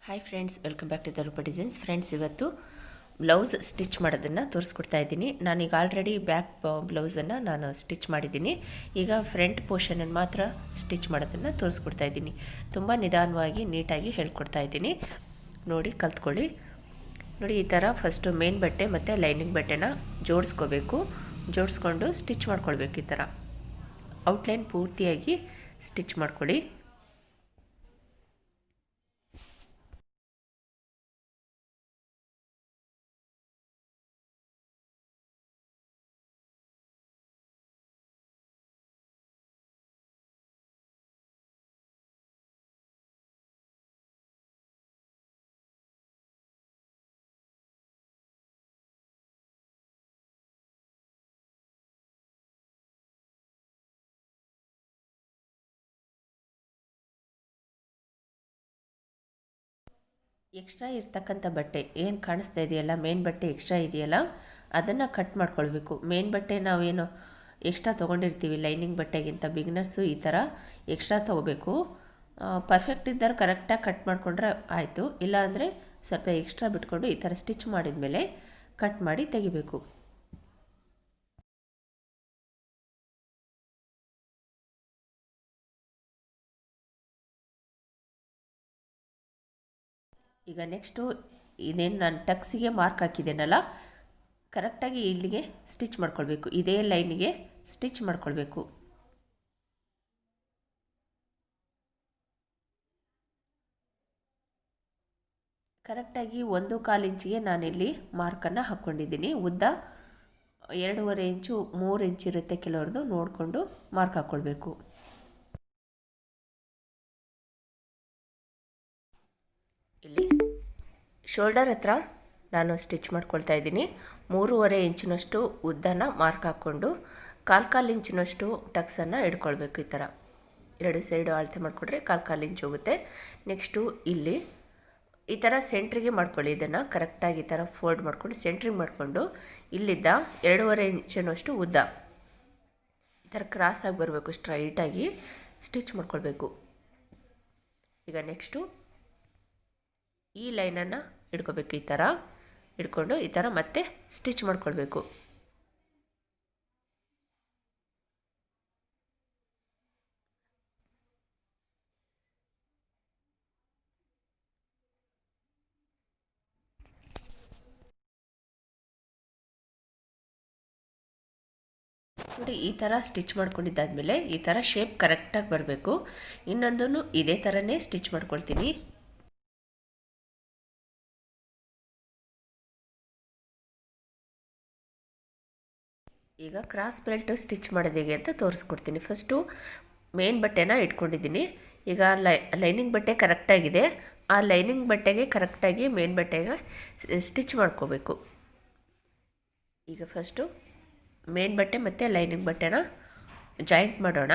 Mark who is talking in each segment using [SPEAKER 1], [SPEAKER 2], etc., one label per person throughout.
[SPEAKER 1] Hi friends, welcome back to the Roopa designs. Friends, ಇವತ್ತು blouse stitch ಮಾಡೋದನ್ನು ತೋರಿಸ್ಕೊಡ್ತಾ ಇದ್ದೀನಿ. ನಾನೀಗ ಆಲ್ರೆಡಿ ಬ್ಯಾಕ್ ಬ್ಲೌಸನ್ನು ನಾನು ಸ್ಟಿಚ್ ಮಾಡಿದ್ದೀನಿ. ಈಗ ಫ್ರಂಟ್ ಪೋರ್ಷನನ್ನು ಮಾತ್ರ ಸ್ಟಿಚ್ ಮಾಡೋದನ್ನು ತೋರಿಸ್ಕೊಡ್ತಾ ಇದ್ದೀನಿ. ತುಂಬ ನಿಧಾನವಾಗಿ ನೀಟಾಗಿ ಹೇಳ್ಕೊಡ್ತಾ ಇದ್ದೀನಿ. ನೋಡಿ, ಕಲ್ತ್ಕೊಳ್ಳಿ. ನೋಡಿ, ಈ ಥರ ಫಸ್ಟು ಮೇನ್ ಬಟ್ಟೆ ಮತ್ತು ಲೈನಿಂಗ್ ಬಟ್ಟೆನ ಜೋಡಿಸ್ಕೊಂಡು ಸ್ಟಿಚ್ ಮಾಡ್ಕೊಳ್ಬೇಕು. ಈ ಥರ ಔಟ್ಲೈನ್ ಪೂರ್ತಿಯಾಗಿ ಸ್ಟಿಚ್ ಮಾಡ್ಕೊಳ್ಳಿ. ಎಕ್ಸ್ಟ್ರಾ ಇರ್ತಕ್ಕಂಥ ಬಟ್ಟೆ ಏನು ಕಾಣಿಸ್ತಾ ಇದೆಯಲ್ಲ, ಮೇನ್ ಬಟ್ಟೆ ಎಕ್ಸ್ಟ್ರಾ ಇದೆಯಲ್ಲ, ಅದನ್ನು ಕಟ್ ಮಾಡ್ಕೊಳ್ಬೇಕು. ಮೇನ್ ಬಟ್ಟೆ ನಾವೇನು ಎಕ್ಸ್ಟ್ರಾ ತೊಗೊಂಡಿರ್ತೀವಿ ಲೈನಿಂಗ್ ಬಟ್ಟೆಗಿಂತ, ಬಿಗಿನರ್ಸು ಈ ಥರ ಎಕ್ಸ್ಟ್ರಾ ತೊಗೋಬೇಕು. ಪರ್ಫೆಕ್ಟ್ ಇದ್ದರೆ ಕರೆಕ್ಟಾಗಿ ಕಟ್ ಮಾಡಿಕೊಂಡ್ರೆ ಆಯಿತು. ಇಲ್ಲಾಂದರೆ ಸ್ವಲ್ಪ ಎಕ್ಸ್ಟ್ರಾ ಬಿಟ್ಕೊಂಡು ಈ ಥರ ಸ್ಟಿಚ್ ಮಾಡಿದ ಮೇಲೆ ಕಟ್ ಮಾಡಿ ತೆಗಿಬೇಕು. ಈಗ ನೆಕ್ಸ್ಟು ಇದೇನು ನಾನು ಟಕ್ಸಿಗೆ ಮಾರ್ಕ್ ಹಾಕಿದ್ದೇನಲ್ಲ, ಕರೆಕ್ಟಾಗಿ ಇಲ್ಲಿಗೆ ಸ್ಟಿಚ್ ಮಾಡ್ಕೊಳ್ಬೇಕು. ಇದೇ ಲೈನಿಗೆ ಸ್ಟಿಚ್ ಮಾಡ್ಕೊಳ್ಬೇಕು. ಕರೆಕ್ಟಾಗಿ 1.25 ಇಂಚಿಗೆ ನಾನಿಲ್ಲಿ ಮಾರ್ಕನ್ನು ಹಾಕ್ಕೊಂಡಿದ್ದೀನಿ. ಉದ್ದ 2.5 ಇಂಚು 3 ಇಂಚ್ ಇರುತ್ತೆ ಕೆಲವ್ರದ್ದು, ನೋಡಿಕೊಂಡು ಮಾರ್ಕ್ ಹಾಕ್ಕೊಳ್ಬೇಕು. ಇಲ್ಲಿ ಶೋಲ್ಡರ್ ಹತ್ರ ನಾನು ಸ್ಟಿಚ್ ಮಾಡ್ಕೊಳ್ತಾ ಇದ್ದೀನಿ. 3.5 ಇಂಚಿನಷ್ಟು ಉದ್ದನ ಮಾರ್ಕ್ ಹಾಕ್ಕೊಂಡು 1/4 ಇಂಚಿನಷ್ಟು ಟಕ್ಸನ್ನು ಇಟ್ಕೊಳ್ಬೇಕು. ಈ ಥರ ಎರಡು ಸೈಡು ಅಳತೆ ಮಾಡಿಕೊಂಡ್ರೆ 1/4 ಇಂಚ್ ಹೋಗುತ್ತೆ. ನೆಕ್ಸ್ಟು ಇಲ್ಲಿ ಈ ಥರ ಸೆಂಟ್ರಿಗೆ ಮಾಡ್ಕೊಳ್ಳಿ. ಇದನ್ನು ಕರೆಕ್ಟಾಗಿ ಈ ಥರ ಫೋಲ್ಡ್ ಮಾಡ್ಕೊಂಡು ಸೆಂಟ್ರಿಗೆ ಮಾಡಿಕೊಂಡು ಇಲ್ಲಿದ್ದ 2.5 ಇಂಚಿನಷ್ಟು ಉದ್ದ ಈ ಥರ ಕ್ರಾಸಾಗಿ ಬರಬೇಕು, ಸ್ಟ್ರೈಟಾಗಿ ಸ್ಟಿಚ್ ಮಾಡ್ಕೊಳ್ಬೇಕು. ಈಗ ನೆಕ್ಸ್ಟು ಈ ಲೈನನ್ನು ಹಿಡ್ಕೋಬೇಕು. ಈ ಥರ ಹಿಡ್ಕೊಂಡು ಈ ಥರ ಮತ್ತೆ ಸ್ಟಿಚ್ ಮಾಡ್ಕೊಳ್ಬೇಕು. ನೋಡಿ, ಈ ಥರ ಸ್ಟಿಚ್ ಮಾಡ್ಕೊಂಡಿದ್ದಾದಮೇಲೆ ಈ ಥರ ಶೇಪ್ ಕರೆಕ್ಟಾಗಿ ಬರಬೇಕು. ಇನ್ನೊಂದನ್ನು ಇದೇ ಥರನೇ ಸ್ಟಿಚ್ ಮಾಡ್ಕೊಳ್ತೀನಿ. ಈಗ ಕ್ರಾಸ್ ಬೆಲ್ಟ್ ಸ್ಟಿಚ್ ಮಾಡೋದು ಹೇಗೆ ಅಂತ ತೋರಿಸ್ಕೊಡ್ತೀನಿ. ಫಸ್ಟು ಮೇನ್ ಬಟ್ಟೆನ ಇಟ್ಕೊಂಡಿದ್ದೀನಿ. ಈಗ ಲೈನಿಂಗ್ ಬಟ್ಟೆ ಕರೆಕ್ಟಾಗಿದೆ. ಆ ಲೈನಿಂಗ್ ಬಟ್ಟೆಗೆ ಕರೆಕ್ಟಾಗಿ ಮೇನ್ ಬಟ್ಟೆಗೆ ಸ್ಟಿಚ್ ಮಾಡ್ಕೋಬೇಕು. ಈಗ ಫಸ್ಟು ಮೇನ್ ಬಟ್ಟೆ ಮತ್ತು ಲೈನಿಂಗ್ ಬಟ್ಟೆನ ಜಾಯಿಂಟ್ ಮಾಡೋಣ.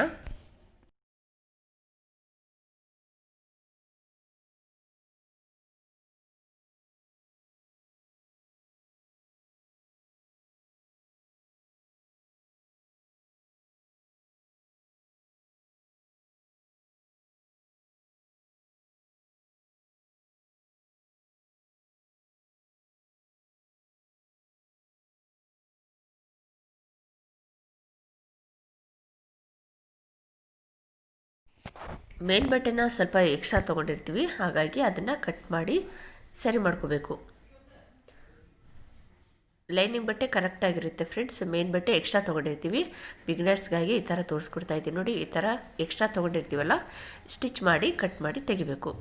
[SPEAKER 1] ಮೇನ್ ಬಟ್ಟೆನ ಸ್ವಲ್ಪ ಎಕ್ಸ್ಟ್ರಾ ತೊಗೊಂಡಿರ್ತೀವಿ, ಹಾಗಾಗಿ ಅದನ್ನು ಕಟ್ ಮಾಡಿ ಸರಿ ಮಾಡ್ಕೋಬೇಕು. ಲೈನಿಂಗ್ ಬಟ್ಟೆ ಕರೆಕ್ಟಾಗಿರುತ್ತೆ ಫ್ರೆಂಡ್ಸ್. ಮೇನ್ ಬಟ್ಟೆ ಎಕ್ಸ್ಟ್ರಾ ತೊಗೊಂಡಿರ್ತೀವಿ. ಬಿಗಿನರ್ಸ್ಗಾಗಿ ಈ ಥರ ತೋರಿಸ್ಕೊಡ್ತಾ ಇದ್ದೀನಿ. ನೋಡಿ, ಈ ಥರ ಎಕ್ಸ್ಟ್ರಾ ತೊಗೊಂಡಿರ್ತೀವಲ್ಲ, ಸ್ಟಿಚ್ ಮಾಡಿ ಕಟ್ ಮಾಡಿ ತೆಗಿಬೇಕು.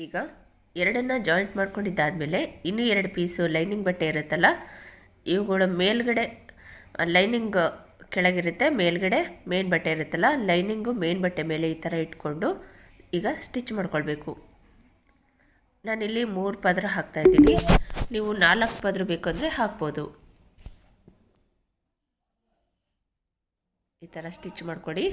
[SPEAKER 1] ಈಗ ಎರಡನ್ನು ಜಾಯಿಂಟ್ ಮಾಡ್ಕೊಂಡಿದ್ದಾದಮೇಲೆ ಇನ್ನೂ 2 ಪೀಸು ಲೈನಿಂಗ್ ಬಟ್ಟೆ ಇರುತ್ತಲ್ಲ, ಇವುಗಳ ಮೇಲ್ಗಡೆ ಲೈನಿಂಗ್ ಕೆಳಗಿರುತ್ತೆ, ಮೇಲ್ಗಡೆ ಮೇನ್ ಬಟ್ಟೆ ಇರುತ್ತಲ್ಲ, ಲೈನಿಂಗು ಮೇನ್ ಬಟ್ಟೆ ಮೇಲೆ ಈ ಥರ ಇಟ್ಕೊಂಡು ಈಗ ಸ್ಟಿಚ್ ಮಾಡ್ಕೊಳ್ಬೇಕು. ನಾನಿಲ್ಲಿ 3 ಪದರ ಹಾಕ್ತಾಯಿದ್ದೀನಿ. ನೀವು 4 ಪದರ ಬೇಕಂದರೆ ಹಾಕ್ಬೋದು. ಈ ಥರ ಸ್ಟಿಚ್ ಮಾಡ್ಕೊಳ್ಳಿ.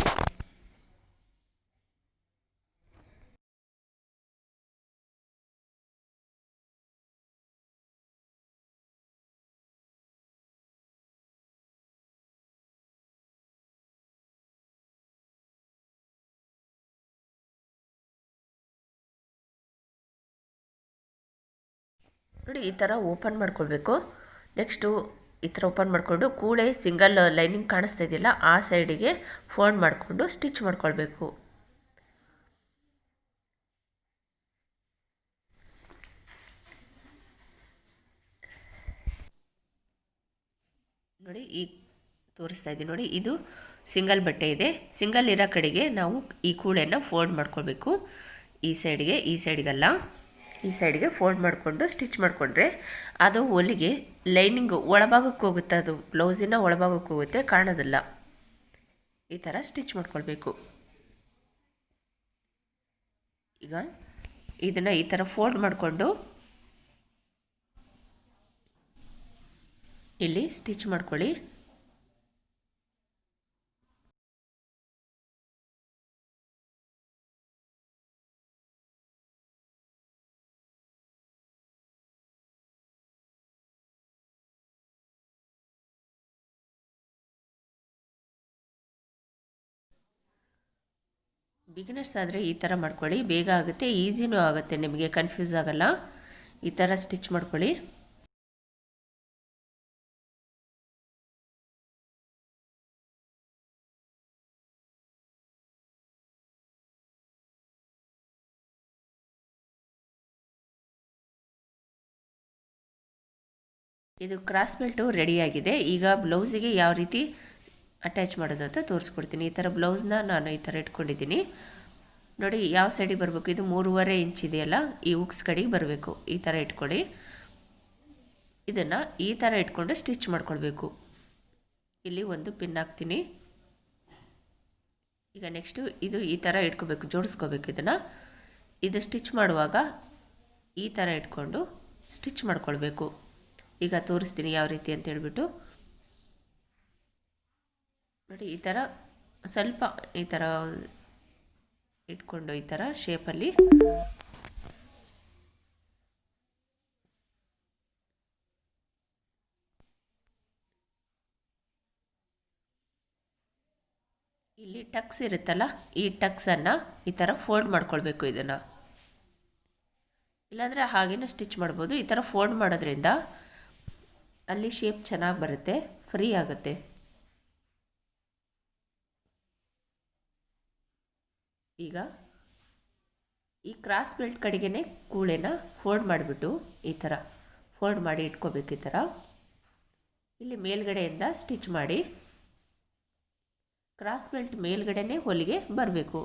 [SPEAKER 1] ನೋಡಿ ಈ ಥರ ಓಪನ್ ಮಾಡ್ಕೊಳ್ಬೇಕು. ನೆಕ್ಸ್ಟು ಈ ಥರ ಓಪನ್ ಮಾಡಿಕೊಂಡು ಕೂಳೆ ಸಿಂಗಲ್ ಲೈನಿಂಗ್ ಕಾಣಿಸ್ತಾ ಇದೆಯಲ್ಲ ಆ ಸೈಡಿಗೆ ಫೋಲ್ಡ್ ಮಾಡಿಕೊಂಡು ಸ್ಟಿಚ್ ಮಾಡ್ಕೊಳ್ಬೇಕು. ನೋಡಿ ಈಗ ತೋರಿಸ್ತಾ ಇದ್ದೀನಿ ನೋಡಿ, ಇದು ಸಿಂಗಲ್ ಬಟ್ಟೆ ಇದೆ. ಸಿಂಗಲ್ ಇರೋ ಕಡೆಗೆ ನಾವು ಈ ಕೂಳೆಯನ್ನು ಫೋಲ್ಡ್ ಮಾಡ್ಕೊಳ್ಬೇಕು. ಈ ಸೈಡಿಗಲ್ಲ, ಈ ಸೈಡಿಗೆ ಫೋಲ್ಡ್ ಮಾಡಿಕೊಂಡು ಸ್ಟಿಚ್ ಮಾಡಿಕೊಂಡ್ರೆ ಅದು ಹೊಲಿಗೆ ಲೈನಿಂಗು ಒಳಭಾಗಕ್ಕೆ ಹೋಗುತ್ತೆ, ಅದು ಬ್ಲೌಸಿನ ಒಳಭಾಗಕ್ಕೆ ಹೋಗುತ್ತೆ, ಕಾಣೋದಿಲ್ಲ. ಈ ಥರ ಸ್ಟಿಚ್ ಮಾಡ್ಕೊಳ್ಬೇಕು. ಈಗ ಇದನ್ನು ಈ ಥರ ಫೋಲ್ಡ್ ಮಾಡಿಕೊಂಡು ಇಲ್ಲಿ ಸ್ಟಿಚ್ ಮಾಡ್ಕೊಳ್ಳಿ. ಬಿಗಿನರ್ಸ್ ಆದರೆ ಈ ಥರ ಮಾಡ್ಕೊಳ್ಳಿ, ಬೇಗ ಆಗುತ್ತೆ, ಈಸಿನೂ ಆಗುತ್ತೆ, ನಿಮಗೆ ಕನ್ಫ್ಯೂಸ್ ಆಗಲ್ಲ. ಈ ಥರ ಸ್ಟಿಚ್ ಮಾಡ್ಕೊಳ್ಳಿ. ಇದು ಕ್ರಾಸ್ ಬೆಲ್ಟು ರೆಡಿಯಾಗಿದೆ. ಈಗ ಬ್ಲೌಸಿಗೆ ಯಾವ ರೀತಿ ಅಟ್ಯಾಚ್ ಮಾಡೋದು ಅಂತ ತೋರಿಸ್ಕೊಡ್ತೀನಿ. ಈ ಥರ ಬ್ಲೌಸ್ನ ನಾನು ಈ ಥರ ಇಟ್ಕೊಂಡಿದ್ದೀನಿ ನೋಡಿ. ಯಾವ ಸೈಡಿಗೆ ಬರಬೇಕು, ಇದು 3.5 ಇಂಚ್ ಇದೆಯಲ್ಲ, ಈ ಉಕ್ಸ್ ಕಡೆಗೆ ಬರಬೇಕು. ಈ ಥರ ಇಟ್ಕೊಳ್ಳಿ. ಇದನ್ನು ಈ ಥರ ಇಟ್ಕೊಂಡು ಸ್ಟಿಚ್ ಮಾಡ್ಕೊಳ್ಬೇಕು. ಇಲ್ಲಿ ಒಂದು ಪಿನ್ ಹಾಕ್ತೀನಿ. ಈಗ ನೆಕ್ಸ್ಟು ಇದು ಈ ಥರ ಇಟ್ಕೋಬೇಕು, ಜೋಡಿಸ್ಕೋಬೇಕು. ಇದು ಸ್ಟಿಚ್ ಮಾಡುವಾಗ ಈ ಥರ ಇಟ್ಕೊಂಡು ಸ್ಟಿಚ್ ಮಾಡ್ಕೊಳ್ಬೇಕು. ಈಗ ತೋರಿಸ್ತೀನಿ ಯಾವ ರೀತಿ ಅಂತ ಹೇಳ್ಬಿಟ್ಟು ನೋಡಿ. ಈ ಥರ ಸ್ವಲ್ಪ ಈ ಥರ ಇಟ್ಕೊಂಡು ಈ ಥರ ಶೇಪಲ್ಲಿ ಇಲ್ಲಿ ಟಕ್ಸ್ ಇರುತ್ತಲ್ಲ, ಈ ಟಕ್ಸನ್ನು ಈ ಥರ ಫೋಲ್ಡ್ ಮಾಡ್ಕೊಳ್ಬೇಕು. ಇದನ್ನು ಇಲ್ಲಾಂದರೆ ಹಾಗೇನೂ ಸ್ಟಿಚ್ ಮಾಡ್ಬೋದು. ಈ ಥರ ಫೋಲ್ಡ್ ಮಾಡೋದ್ರಿಂದ ಅಲ್ಲಿ ಶೇಪ್ ಚೆನ್ನಾಗಿ ಬರುತ್ತೆ, ಫ್ರೀ ಆಗುತ್ತೆ. ಈಗ ಈ ಕ್ರಾಸ್ ಬೆಲ್ಟ್ ಕಡೆಗೇ ಕೂಳೆನ ಫೋಲ್ಡ್ ಮಾಡಿಬಿಟ್ಟು ಈ ಥರ ಫೋಲ್ಡ್ ಮಾಡಿ ಇಟ್ಕೋಬೇಕು. ಈ ಥರ ಇಲ್ಲಿ ಮೇಲ್ಗಡೆಯಿಂದ ಸ್ಟಿಚ್ ಮಾಡಿ ಕ್ರಾಸ್ ಬೆಲ್ಟ್ ಮೇಲ್ಗಡೆನೇ ಹೊಲಿಗೆ ಬರಬೇಕು.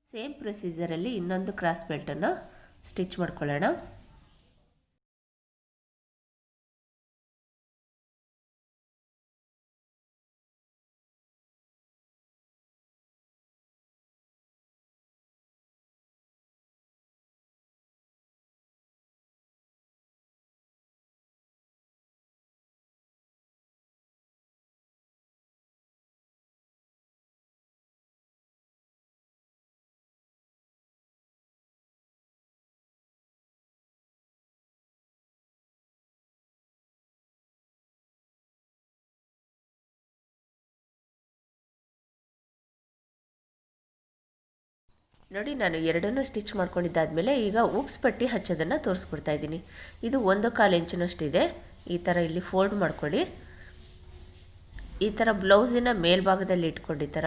[SPEAKER 1] ಸೇಮ್ ಪ್ರೊಸೀಜರಲ್ಲಿ ಇನ್ನೊಂದು ಕ್ರಾಸ್ ಬೆಲ್ಟನ್ನು ಸ್ಟಿಚ್ ಮಾಡ್ಕೊಳ್ಳೋಣ. ನೋಡಿ ನಾನು ಎರಡನ್ನೂ ಸ್ಟಿಚ್ ಮಾಡ್ಕೊಂಡಿದ್ದಾದಮೇಲೆ ಈಗ ಉಕ್ಸ್ ಪಟ್ಟಿ ಹಚ್ಚೋದನ್ನು ತೋರಿಸ್ಕೊಡ್ತಾ ಇದ್ದೀನಿ. ಇದು 1/4 ಇಂಚಿನಷ್ಟಿದೆ. ಈ ಥರ ಇಲ್ಲಿ ಫೋಲ್ಡ್ ಮಾಡ್ಕೊಳ್ಳಿ. ಈ ಥರ ಬ್ಲೌಸಿನ ಮೇಲ್ಭಾಗದಲ್ಲಿ ಇಟ್ಕೊಂಡು ಈ ಥರ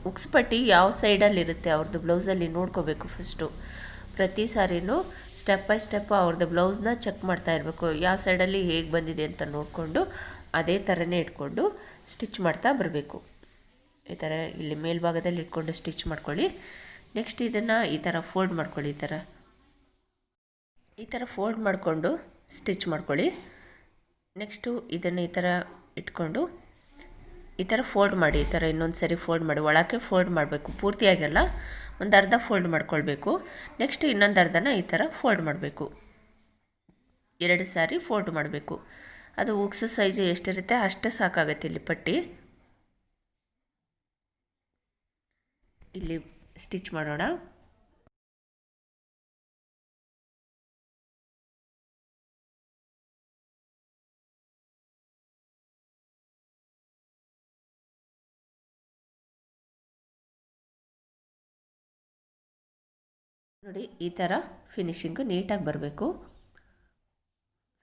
[SPEAKER 1] ಉಕ್ಸ್ ಪಟ್ಟಿ ಯಾವ ಸೈಡಲ್ಲಿ ಇರುತ್ತೆ ಅವ್ರದ್ದು ಬ್ಲೌಸಲ್ಲಿ ನೋಡ್ಕೋಬೇಕು ಫಸ್ಟು. ಪ್ರತಿ ಸಾರಿನೂ ಸ್ಟೆಪ್ ಬೈ ಸ್ಟೆಪ್ ಅವ್ರದ್ದು ಬ್ಲೌಸ್ನ ಚೆಕ್ ಮಾಡ್ತಾ ಇರಬೇಕು, ಯಾವ ಸೈಡಲ್ಲಿ ಹೇಗೆ ಬಂದಿದೆ ಅಂತ ನೋಡಿಕೊಂಡು ಅದೇ ಥರನೇ ಇಟ್ಕೊಂಡು ಸ್ಟಿಚ್ ಮಾಡ್ತಾ ಬರಬೇಕು. ಈ ಥರ ಇಲ್ಲಿ ಮೇಲ್ಭಾಗದಲ್ಲಿ ಇಟ್ಕೊಂಡು ಸ್ಟಿಚ್ ಮಾಡ್ಕೊಳ್ಳಿ. ನೆಕ್ಸ್ಟ್ ಇದನ್ನು ಈ ಥರ ಫೋಲ್ಡ್ ಮಾಡ್ಕೊಳ್ಳಿ. ಈ ಥರ ಫೋಲ್ಡ್ ಮಾಡಿಕೊಂಡು ಸ್ಟಿಚ್ ಮಾಡ್ಕೊಳ್ಳಿ. ನೆಕ್ಸ್ಟು ಇದನ್ನು ಈ ಥರ ಇಟ್ಕೊಂಡು ಈ ಥರ ಫೋಲ್ಡ್ ಮಾಡಿ. ಈ ಥರ ಇನ್ನೊಂದು ಸರಿ ಫೋಲ್ಡ್ ಮಾಡಿ, ಒಳಕ್ಕೆ ಫೋಲ್ಡ್ ಮಾಡಬೇಕು, ಪೂರ್ತಿಯಾಗೆಲ್ಲ ಒಂದು ಅರ್ಧ ಫೋಲ್ಡ್ ಮಾಡ್ಕೊಳ್ಬೇಕು. ನೆಕ್ಸ್ಟ್ ಇನ್ನೊಂದು ಅರ್ಧನ ಈ ಥರ ಫೋಲ್ಡ್ ಮಾಡಬೇಕು. 2 ಸಾರಿ ಫೋಲ್ಡ್ ಮಾಡಬೇಕು. ಅದು ಉಕ್ಸು ಸೈಜು ಎಷ್ಟಿರುತ್ತೆ ಅಷ್ಟು ಸಾಕಾಗುತ್ತೆ. ಇಲ್ಲಿ ಪಟ್ಟಿ ಇಲ್ಲಿ ಸ್ಟಿಚ್ ಮಾಡೋಣ. ನೋಡಿ ಈ ಥರ ಫಿನಿಶಿಂಗು ನೀಟಾಗಿ ಬರಬೇಕು.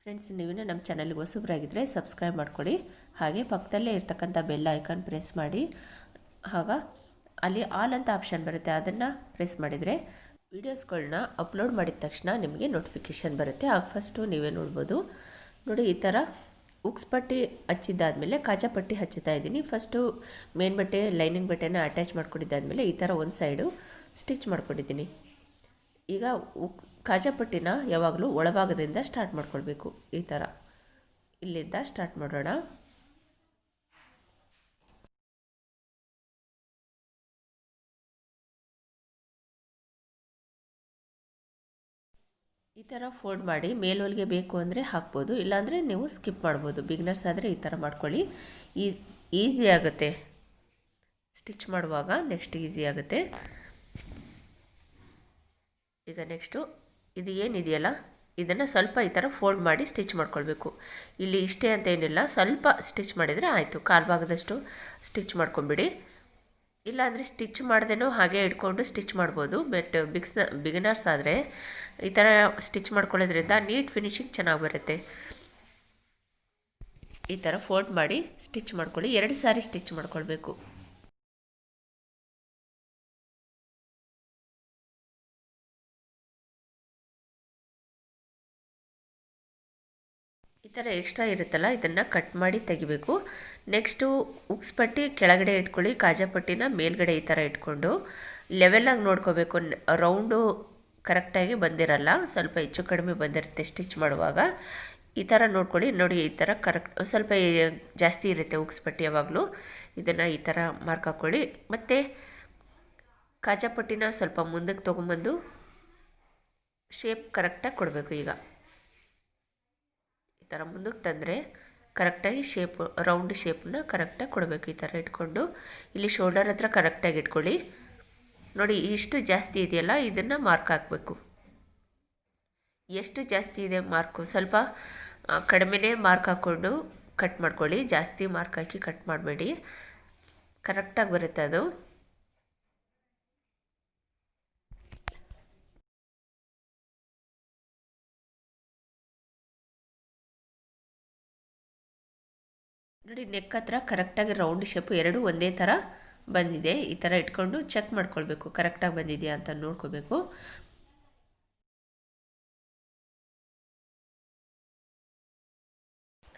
[SPEAKER 1] ಫ್ರೆಂಡ್ಸ್, ನೀವಿನ್ನೂ ನಮ್ಮ ಚಾನಲ್ಗೆ ಹೊಸಬರಾಗಿದ್ದರೆ ಸಬ್ಸ್ಕ್ರೈಬ್ ಮಾಡ್ಕೊಳ್ಳಿ. ಹಾಗೆ ಪಕ್ಕದಲ್ಲೇ ಇರ್ತಕ್ಕಂಥ ಬೆಲ್ ಐಕಾನ್ ಪ್ರೆಸ್ ಮಾಡಿ. ಆಗ ಅಲ್ಲಿ ಆಲ್ ಅಂತ ಆಪ್ಷನ್ ಬರುತ್ತೆ, ಅದನ್ನು ಪ್ರೆಸ್ ಮಾಡಿದರೆ ವೀಡಿಯೋಸ್ಗಳನ್ನ ಅಪ್ಲೋಡ್ ಮಾಡಿದ ತಕ್ಷಣ ನಿಮಗೆ ನೋಟಿಫಿಕೇಷನ್ ಬರುತ್ತೆ. ಆಗ ಫಸ್ಟು ನೀವೇ ನೋಡ್ಬೋದು. ನೋಡಿ ಈ ಥರ ಉಕ್ಸ್ ಪಟ್ಟಿ ಹಚ್ಚಿದ್ದಾದಮೇಲೆ ಕಾಜಾ ಪಟ್ಟಿ ಹಚ್ಚುತ್ತಾ ಇದ್ದೀನಿ. ಫಸ್ಟು ಮೇನ್ ಬಟ್ಟೆ ಲೈನಿಂಗ್ ಬಟ್ಟೆನ ಅಟ್ಯಾಚ್ ಮಾಡ್ಕೊಂಡಿದ್ದಾದಮೇಲೆ ಈ ಥರ ಒಂದು ಸೈಡು ಸ್ಟಿಚ್ ಮಾಡ್ಕೊಂಡಿದ್ದೀನಿ. ಈಗ ಕಾಜಾ ಪಟ್ಟಿನ ಯಾವಾಗಲೂ ಒಳಭಾಗದಿಂದ ಸ್ಟಾರ್ಟ್ ಮಾಡ್ಕೊಳ್ಬೇಕು. ಈ ಥರ ಇಲ್ಲಿಂದ ಸ್ಟಾರ್ಟ್ ಮಾಡೋಣ. ಈ ಥರ ಫೋಲ್ಡ್ ಮಾಡಿ ಮೇಲ್ಹೊಲಿಗೆ ಬೇಕು ಅಂದರೆ ಹಾಕ್ಬೋದು, ಇಲ್ಲಾಂದರೆ ನೀವು ಸ್ಕಿಪ್ ಮಾಡ್ಬೋದು. ಬಿಗಿನರ್ಸ್ ಆದರೆ ಈ ಥರ ಮಾಡ್ಕೊಳ್ಳಿ, ಈಸಿ ಆಗುತ್ತೆ ಸ್ಟಿಚ್ ಮಾಡುವಾಗ. ನೆಕ್ಸ್ಟ್ ಈಸಿ ಆಗುತ್ತೆ. ಈಗ ನೆಕ್ಸ್ಟು ಇದು ಏನಿದೆಯಲ್ಲ ಇದನ್ನು ಸ್ವಲ್ಪ ಈ ಥರ ಫೋಲ್ಡ್ ಮಾಡಿ ಸ್ಟಿಚ್ ಮಾಡ್ಕೊಳ್ಬೇಕು. ಇಲ್ಲಿ ಇಷ್ಟೇ ಅಂತ ಏನಿಲ್ಲ, ಸ್ವಲ್ಪ ಸ್ಟಿಚ್ ಮಾಡಿದರೆ ಆಯಿತು. ಕಾಲು ಭಾಗದಷ್ಟು ಸ್ಟಿಚ್ ಮಾಡ್ಕೊಂಬಿಡಿ. ಇಲ್ಲಾಂದರೆ ಸ್ಟಿಚ್ ಮಾಡ್ದೇನೋ ಹಾಗೆ ಇಟ್ಕೊಂಡು ಸ್ಟಿಚ್ ಮಾಡ್ಬೋದು. ಬಟ್ ಬಿಗಿನರ್ಸ್ ಆದರೆ ಈ ಥರ ಸ್ಟಿಚ್ ಮಾಡ್ಕೊಳ್ಳೋದ್ರಿಂದ ನೀಟ್ ಫಿನಿಶಿಂಗ್ ಚೆನ್ನಾಗಿ ಬರುತ್ತೆ. ಈ ಥರ ಫೋಲ್ಡ್ ಮಾಡಿ ಸ್ಟಿಚ್ ಮಾಡ್ಕೊಳ್ಳಿ. 2 ಸಾರಿ ಸ್ಟಿಚ್ ಮಾಡ್ಕೊಳ್ಬೇಕು. ಈ ಥರ ಎಕ್ಸ್ಟ್ರಾ ಇರುತ್ತಲ್ಲ ಇದನ್ನು ಕಟ್ ಮಾಡಿ ತೆಗಿಬೇಕು. ನೆಕ್ಸ್ಟು ಉಕ್ಸ್ ಪಟ್ಟಿ ಕೆಳಗಡೆ ಇಟ್ಕೊಳ್ಳಿ, ಕಾಜಾ ಪಟ್ಟಿನ ಮೇಲ್ಗಡೆ ಈ ಥರ ಇಟ್ಕೊಂಡು ಲೆವೆಲಾಗಿ ನೋಡ್ಕೋಬೇಕು. ರೌಂಡು ಕರೆಕ್ಟಾಗಿ ಬಂದಿರಲ್ಲ, ಸ್ವಲ್ಪ ಹೆಚ್ಚು ಕಡಿಮೆ ಬಂದಿರುತ್ತೆ ಸ್ಟಿಚ್ ಮಾಡುವಾಗ. ಈ ಥರ ನೋಡ್ಕೊಳ್ಳಿ. ನೋಡಿ ಈ ಥರ ಕರೆಕ್ಟ್ ಸ್ವಲ್ಪ ಜಾಸ್ತಿ ಇರುತ್ತೆ ಉಕ್ಸ್ ಪಟ್ಟಿ ಯಾವಾಗಲೂ. ಇದನ್ನು ಈ ಥರ ಮಾರ್ಕ್ ಹಾಕ್ಕೊಳ್ಳಿ. ಮತ್ತು ಕಾಜಾ ಪಟ್ಟಿನ ಸ್ವಲ್ಪ ಮುಂದಕ್ಕೆ ತೊಗೊಂಬಂದು ಶೇಪ್ ಕರೆಕ್ಟಾಗಿ ಕೊಡಬೇಕು. ಈಗ ಈ ಥರ ಮುಂದಕ್ಕೆ ತಂದರೆ ಕರೆಕ್ಟಾಗಿ ರೌಂಡ್ ಶೇಪನ್ನ ಕರೆಕ್ಟಾಗಿ ಕೊಡಬೇಕು. ಈ ಥರ ಇಟ್ಕೊಂಡು ಇಲ್ಲಿ ಶೋಲ್ಡರ್ ಹತ್ರ ಕರೆಕ್ಟಾಗಿ ಇಟ್ಕೊಳ್ಳಿ. ನೋಡಿ ಇಷ್ಟು ಜಾಸ್ತಿ ಇದೆಯಲ್ಲ ಇದನ್ನು ಮಾರ್ಕ್ ಹಾಕಬೇಕು. ಎಷ್ಟು ಜಾಸ್ತಿ ಇದೆ ಮಾರ್ಕು ಸ್ವಲ್ಪ ಕಡಿಮೆನೇ ಮಾರ್ಕ್ ಹಾಕ್ಕೊಂಡು ಕಟ್ ಮಾಡ್ಕೊಳ್ಳಿ. ಜಾಸ್ತಿ ಮಾರ್ಕ್ ಹಾಕಿ ಕಟ್ ಮಾಡಬೇಡಿ, ಕರೆಕ್ಟಾಗಿ ಬರುತ್ತೆ ಅದು. ನೋಡಿ ನೆಕ್ ಹತ್ರ ಕರೆಕ್ಟಾಗಿ ರೌಂಡ್ ಶೇಪು ಎರಡು ಒಂದೇ ಥರ ಬಂದಿದೆ. ಈ ಥರ ಇಟ್ಕೊಂಡು ಚೆಕ್ ಮಾಡ್ಕೊಳ್ಬೇಕು, ಕರೆಕ್ಟಾಗಿ ಬಂದಿದೆಯಾ ಅಂತ ನೋಡ್ಕೋಬೇಕು.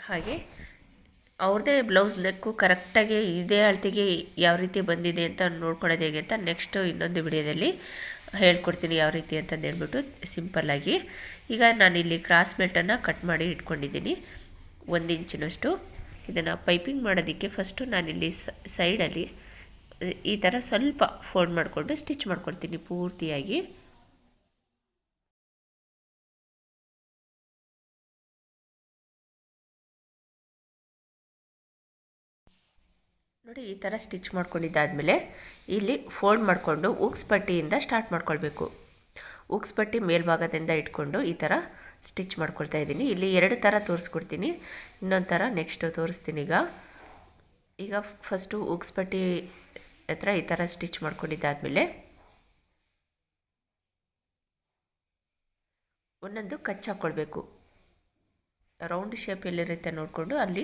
[SPEAKER 1] ಹಾಗೆ ಅವ್ರದ್ದೇ ಬ್ಲೌಸ್ ನೆಕ್ಕು ಕರೆಕ್ಟಾಗಿ ಇದೇ ಅಳತೆಗೆ ಯಾವ ರೀತಿ ಬಂದಿದೆ ಅಂತ ನೋಡ್ಕೊಳ್ಳೋದು ಹೇಗೆ ಅಂತ ನೆಕ್ಸ್ಟು ಇನ್ನೊಂದು ವಿಡಿಯೋದಲ್ಲಿ ಹೇಳ್ಕೊಡ್ತೀನಿ ಯಾವ ರೀತಿ ಅಂತಂದು ಹೇಳ್ಬಿಟ್ಟು ಸಿಂಪಲ್ಲಾಗಿ. ಈಗ ನಾನಿಲ್ಲಿ ಕ್ರಾಸ್ ಬೆಲ್ಟನ್ನು ಕಟ್ ಮಾಡಿ ಇಟ್ಕೊಂಡಿದ್ದೀನಿ 1 ಇಂಚಿನಷ್ಟು. ಇದನ್ನು ಪೈಪಿಂಗ್ ಮಾಡೋದಕ್ಕೆ ಫಸ್ಟು ನಾನಿಲ್ಲಿ ಸೈಡಲ್ಲಿ ಈ ಥರ ಸ್ವಲ್ಪ ಫೋಲ್ಡ್ ಮಾಡಿಕೊಂಡು ಸ್ಟಿಚ್ ಮಾಡ್ಕೊಳ್ತೀನಿ ಪೂರ್ತಿಯಾಗಿ. ನೋಡಿ ಈ ಥರ ಸ್ಟಿಚ್ ಮಾಡ್ಕೊಂಡಿದ್ದಾದಮೇಲೆ ಇಲ್ಲಿ ಫೋಲ್ಡ್ ಮಾಡಿಕೊಂಡು ಉಕ್ಸ್ ಪಟ್ಟಿಯಿಂದ ಸ್ಟಾರ್ಟ್ ಮಾಡ್ಕೊಳ್ಬೇಕು. ಉಕ್ಸ್ ಪಟ್ಟಿ ಮೇಲ್ಭಾಗದಿಂದ ಇಟ್ಕೊಂಡು ಈ ಥರ ಸ್ಟಿಚ್ ಮಾಡ್ಕೊಳ್ತಾ ಇದ್ದೀನಿ. ಇಲ್ಲಿ 2 ಥರ ತೋರಿಸ್ಕೊಡ್ತೀನಿ, ಇನ್ನೊಂದು ಥರ ನೆಕ್ಸ್ಟು ತೋರಿಸ್ತೀನಿ. ಈಗ ಫಸ್ಟು ಉಕ್ಸ್ ಪಟ್ಟಿ ಹತ್ರ ಈ ಥರ ಸ್ಟಿಚ್ ಮಾಡ್ಕೊಂಡಿದ್ದಾದಮೇಲೆ ಒಂದೊಂದು ಕಚ್ ಹಾಕ್ಕೊಳ್ಬೇಕು. ರೌಂಡ್ ಶೇಪ್ ಎಲ್ಲಿರುತ್ತೆ ನೋಡಿಕೊಂಡು ಅಲ್ಲಿ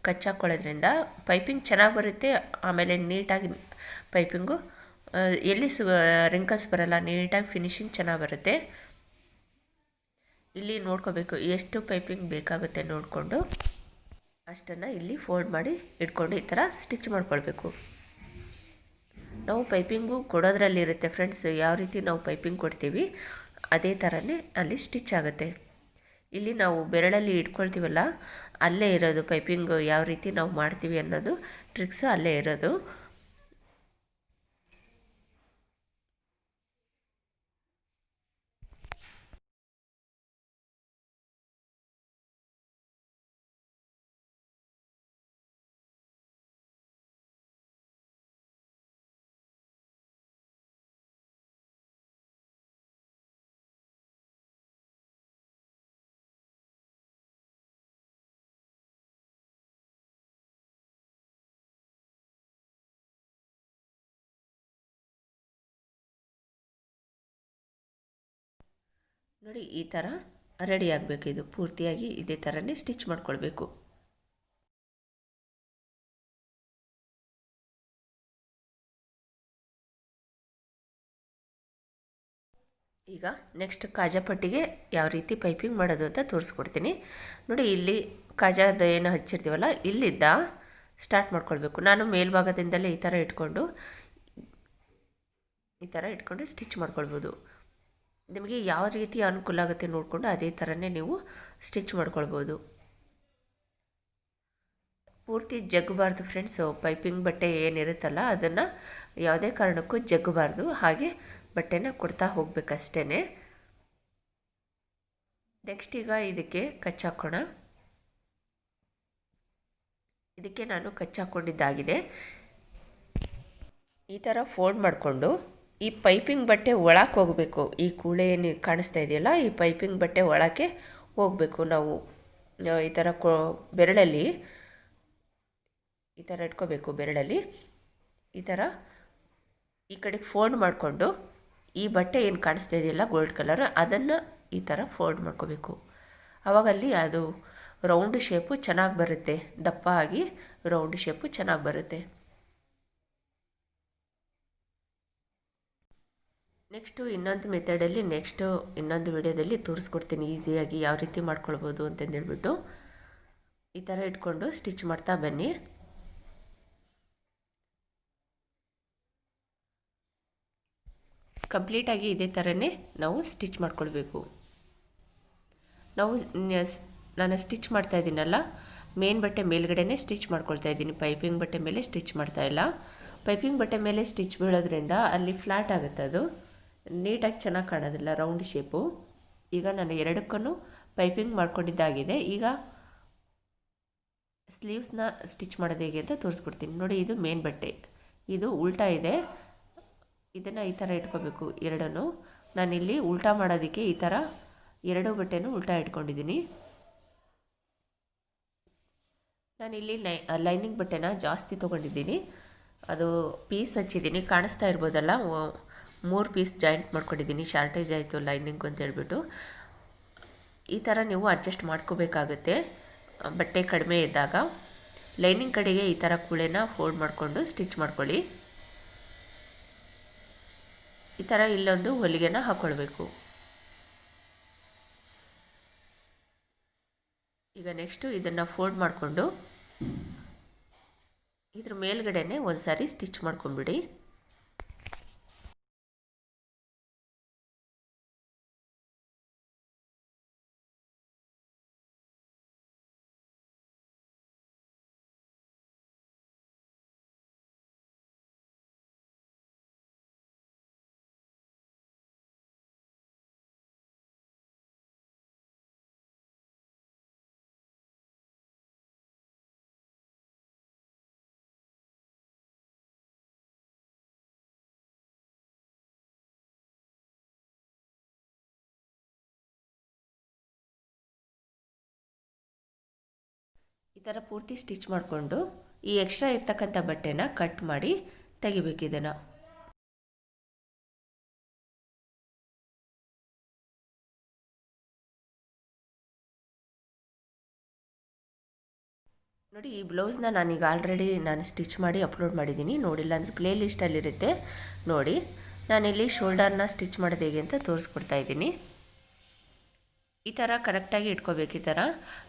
[SPEAKER 1] ಕಚ್ಚಾಕೊಳ್ಳೋದ್ರಿಂದ ಪೈಪಿಂಗ್ ಚೆನ್ನಾಗಿ ಬರುತ್ತೆ. ಆಮೇಲೆ ನೀಟಾಗಿ ಪೈಪಿಂಗು ಎಲ್ಲಿ ರಿಂಕಲ್ಸ್ ಬರೋಲ್ಲ, ನೀಟಾಗಿ ಫಿನಿಶಿಂಗ್ ಚೆನ್ನಾಗಿ ಬರುತ್ತೆ. ಇಲ್ಲಿ ನೋಡ್ಕೋಬೇಕು ಎಷ್ಟು ಪೈಪಿಂಗ್ ಬೇಕಾಗುತ್ತೆ ನೋಡಿಕೊಂಡು ಅಷ್ಟನ್ನು ಇಲ್ಲಿ ಫೋಲ್ಡ್ ಮಾಡಿ ಇಟ್ಕೊಂಡು ಈ ಥರ ಸ್ಟಿಚ್ ಮಾಡ್ಕೊಳ್ಬೇಕು. ನಾವು ಪೈಪಿಂಗು ಕೊಡೋದ್ರಲ್ಲಿರುತ್ತೆ ಫ್ರೆಂಡ್ಸ್, ಯಾವ ರೀತಿ ನಾವು ಪೈಪಿಂಗ್ ಕೊಡ್ತೀವಿ ಅದೇ ಥರನೇ ಅಲ್ಲಿ ಸ್ಟಿಚ್ ಆಗುತ್ತೆ. ಇಲ್ಲಿ ನಾವು ಬೆರಳಲ್ಲಿ ಇಟ್ಕೊಳ್ತೀವಲ್ಲ ಅಲ್ಲೇ ಇರೋದು ಪೈಪಿಂಗ್ ಯಾವ ರೀತಿ ನಾವು ಮಾಡ್ತೀವಿ ಅನ್ನೋದು ಟ್ರಿಕ್ಸ್ ಅಲ್ಲೇ ಇರೋದು. ನೋಡಿ ಈ ಥರ ರೆಡಿ ಆಗಬೇಕು. ಇದು ಪೂರ್ತಿಯಾಗಿ ಇದೇ ಥರನೇ ಸ್ಟಿಚ್ ಮಾಡ್ಕೊಳ್ಬೇಕು. ಈಗ ನೆಕ್ಸ್ಟ್ ಕಾಜಾಪಟ್ಟಿಗೆ ಯಾವ ರೀತಿ ಪೈಪಿಂಗ್ ಮಾಡೋದು ಅಂತ ತೋರಿಸ್ಕೊಡ್ತೀನಿ. ನೋಡಿ ಇಲ್ಲಿ ಕಾಜಾದ ಏನು ಹಚ್ಚಿರ್ತೀವಲ್ಲ ಇಲ್ಲಿದ್ದ ಸ್ಟಾರ್ಟ್ ಮಾಡ್ಕೊಳ್ಬೇಕು. ನಾನು ಮೇಲ್ಭಾಗದಿಂದಲೇ ಈ ಥರ ಇಟ್ಕೊಂಡು ಸ್ಟಿಚ್ ಮಾಡ್ಕೊಳ್ಬೋದು. ನಿಮಗೆ ಯಾವ ರೀತಿ ಅನುಕೂಲ ಆಗುತ್ತೆ ನೋಡಿಕೊಂಡು ಅದೇ ಥರನೇ ನೀವು ಸ್ಟಿಚ್ ಮಾಡ್ಕೊಳ್ಬೋದು. ಪೂರ್ತಿ ಜಗ್ಗಬಾರ್ದು ಫ್ರೆಂಡ್ಸು. ಪೈಪಿಂಗ್ ಬಟ್ಟೆ ಏನಿರುತ್ತಲ್ಲ ಅದನ್ನು ಯಾವುದೇ ಕಾರಣಕ್ಕೂ ಜಗ್ಗಬಾರ್ದು. ಹಾಗೆ ಬಟ್ಟೆನ ಕೊಡ್ತಾ ಹೋಗ್ಬೇಕಷ್ಟೇ. ನೆಕ್ಸ್ಟ್ ಈಗ ಇದಕ್ಕೆ ಕಚ್ಚಾಕೋಣ. ಇದಕ್ಕೆ ನಾನು ಕಚ್ಚಾಕೊಂಡಿದ್ದಾಗಿದೆ. ಈ ಥರ ಫೋಲ್ಡ್ ಮಾಡಿಕೊಂಡು ಈ ಪೈಪಿಂಗ್ ಬಟ್ಟೆ ಒಳಕ್ಕೆ ಹೋಗಬೇಕು. ಈ ಕೂಳೆ ಏನು ಕಾಣಿಸ್ತಾ ಇದೆಯಲ್ಲ ಈ ಪೈಪಿಂಗ್ ಬಟ್ಟೆ ಒಳಕ್ಕೆ ಹೋಗಬೇಕು. ನಾವು ಈ ಥರ ಬೆರಳಲ್ಲಿ ಈ ಥರ ಇಟ್ಕೋಬೇಕು. ಬೆರಳಲ್ಲಿ ಈ ಥರ ಈ ಕಡೆಗೆ ಫೋಲ್ಡ್ ಮಾಡಿಕೊಂಡು ಈ ಬಟ್ಟೆ ಏನು ಕಾಣಿಸ್ತಾ ಇದೆಯಲ್ಲ ಗೋಲ್ಡ್ ಕಲರ್ ಅದನ್ನು ಈ ಥರ ಫೋಲ್ಡ್ ಮಾಡ್ಕೋಬೇಕು. ಆವಾಗಲ್ಲಿ ಅದು ರೌಂಡ್ ಶೇಪು ಚೆನ್ನಾಗಿ ಬರುತ್ತೆ. ದಪ್ಪ ಆಗಿ ರೌಂಡ್ ಶೇಪು ಚೆನ್ನಾಗಿ ಬರುತ್ತೆ. ನೆಕ್ಸ್ಟು ಇನ್ನೊಂದು ಮೆಥಡಲ್ಲಿ ಇನ್ನೊಂದು ವಿಡಿಯೋದಲ್ಲಿ ತೋರಿಸ್ಕೊಡ್ತೀನಿ ಈಸಿಯಾಗಿ ಯಾವ ರೀತಿ ಮಾಡ್ಕೊಳ್ಬೋದು ಅಂತಂದೇಳ್ಬಿಟ್ಟು. ಈ ಥರ ಇಟ್ಕೊಂಡು ಸ್ಟಿಚ್ ಮಾಡ್ತಾ ಬನ್ನಿ. ಕಂಪ್ಲೀಟಾಗಿ ಇದೇ ಥರನೇ ನಾವು ಸ್ಟಿಚ್ ಮಾಡ್ಕೊಳ್ಬೇಕು. ನಾನು ಸ್ಟಿಚ್ ಮಾಡ್ತಾ ಇದ್ದೀನಲ್ಲ ಮೇನ್ ಬಟ್ಟೆ ಮೇಲ್ಗಡೆನೇ ಸ್ಟಿಚ್ ಮಾಡ್ಕೊಳ್ತಾ ಇದ್ದೀನಿ. ಪೈಪಿಂಗ್ ಬಟ್ಟೆ ಮೇಲೆ ಸ್ಟಿಚ್ ಮಾಡ್ತಾ ಇಲ್ಲ. ಪೈಪಿಂಗ್ ಬಟ್ಟೆ ಮೇಲೆ ಸ್ಟಿಚ್ ಬೀಳೋದ್ರಿಂದ ಅಲ್ಲಿ ಫ್ಲ್ಯಾಟ್ ಆಗುತ್ತೆ, ಅದು ನೀಟಾಗಿ ಚೆನ್ನಾಗಿ ಕಾಣೋದಿಲ್ಲ ರೌಂಡ್ ಶೇಪು. ಈಗ ನಾನು ಎರಡಕ್ಕೂ ಪೈಪಿಂಗ್ ಮಾಡ್ಕೊಂಡಿದ್ದಾಗಿದೆ. ಈಗ ಸ್ಲೀವ್ಸ್ನ ಸ್ಟಿಚ್ ಮಾಡೋದು ಹೇಗೆ ಅಂತ ತೋರಿಸ್ಕೊಡ್ತೀನಿ. ನೋಡಿ ಇದು ಮೇನ್ ಬಟ್ಟೆ, ಇದು ಉಲ್ಟಾ ಇದೆ. ಇದನ್ನು ಈ ಥರ ಇಟ್ಕೋಬೇಕು ಎರಡೂ. ನಾನಿಲ್ಲಿ ಉಲ್ಟಾ ಮಾಡೋದಕ್ಕೆ ಈ ಥರ ಎರಡು ಬಟ್ಟೆನೂ ಉಲ್ಟಾ ಇಟ್ಕೊಂಡಿದ್ದೀನಿ. ನಾನಿಲ್ಲಿ ಲೈನಿಂಗ್ ಬಟ್ಟೆನ ಜಾಸ್ತಿ ತೊಗೊಂಡಿದ್ದೀನಿ. ಅದು ಪೀಸ್ ಹಚ್ಚಿದ್ದೀನಿ, ಕಾಣಿಸ್ತಾ ಇರ್ಬೋದಲ್ಲ. 3 ಪೀಸ್ ಜಾಯಿಂಟ್ ಮಾಡ್ಕೊಂಡಿದ್ದೀನಿ. ಶಾರ್ಟೇಜ್ ಆಯಿತು ಲೈನಿಂಗು ಅಂತ ಹೇಳ್ಬಿಟ್ಟು. ಈ ಥರ ನೀವು ಅಡ್ಜಸ್ಟ್ ಮಾಡ್ಕೋಬೇಕಾಗುತ್ತೆ ಬಟ್ಟೆ ಕಡಿಮೆ ಇದ್ದಾಗ. ಲೈನಿಂಗ್ ಕಡೆಗೆ ಈ ಥರ ಕೂಳೆನ ಫೋಲ್ಡ್ ಮಾಡಿಕೊಂಡು ಸ್ಟಿಚ್ ಮಾಡ್ಕೊಳ್ಳಿ. ಈ ಥರ ಇಲ್ಲೊಂದು ಹೊಲಿಗೆನ ಹಾಕ್ಕೊಳ್ಬೇಕು. ಈಗ ನೆಕ್ಸ್ಟು ಇದನ್ನು ಫೋಲ್ಡ್ ಮಾಡಿಕೊಂಡು ಇದ್ರ ಮೇಲ್ಗಡೆನೆ ಒಂದು ಸಾರಿ ಸ್ಟಿಚ್ ಮಾಡ್ಕೊಂಬಿಡಿ. ಈ ಥರ ಪೂರ್ತಿ ಸ್ಟಿಚ್ ಮಾಡಿಕೊಂಡು ಈ ಎಕ್ಸ್ಟ್ರಾ ಇರ್ತಕ್ಕಂಥ ಬಟ್ಟೆನ ಕಟ್ ಮಾಡಿ ತೆಗಿಬೇಕು ಇದನ್ನು. ನೋಡಿ, ಈ ಬ್ಲೌಸ್ನ ನಾನೀಗ ಆಲ್ರೆಡಿ ಸ್ಟಿಚ್ ಮಾಡಿ ಅಪ್ಲೋಡ್ ಮಾಡಿದ್ದೀನಿ. ನೋಡಿಲ್ಲ ಅಂದರೆ ಪ್ಲೇ ಲಿಸ್ಟಲ್ಲಿರುತ್ತೆ ನೋಡಿ. ನಾನಿಲ್ಲಿ ಶೋಲ್ಡರ್ನ ಸ್ಟಿಚ್ ಮಾಡೋದು ಹೇಗೆ ಅಂತ ತೋರಿಸ್ಕೊಡ್ತಾ ಇದ್ದೀನಿ. ಈ ಥರ ಕರೆಕ್ಟಾಗಿ ಇಟ್ಕೋಬೇಕು. ಈ ಥರ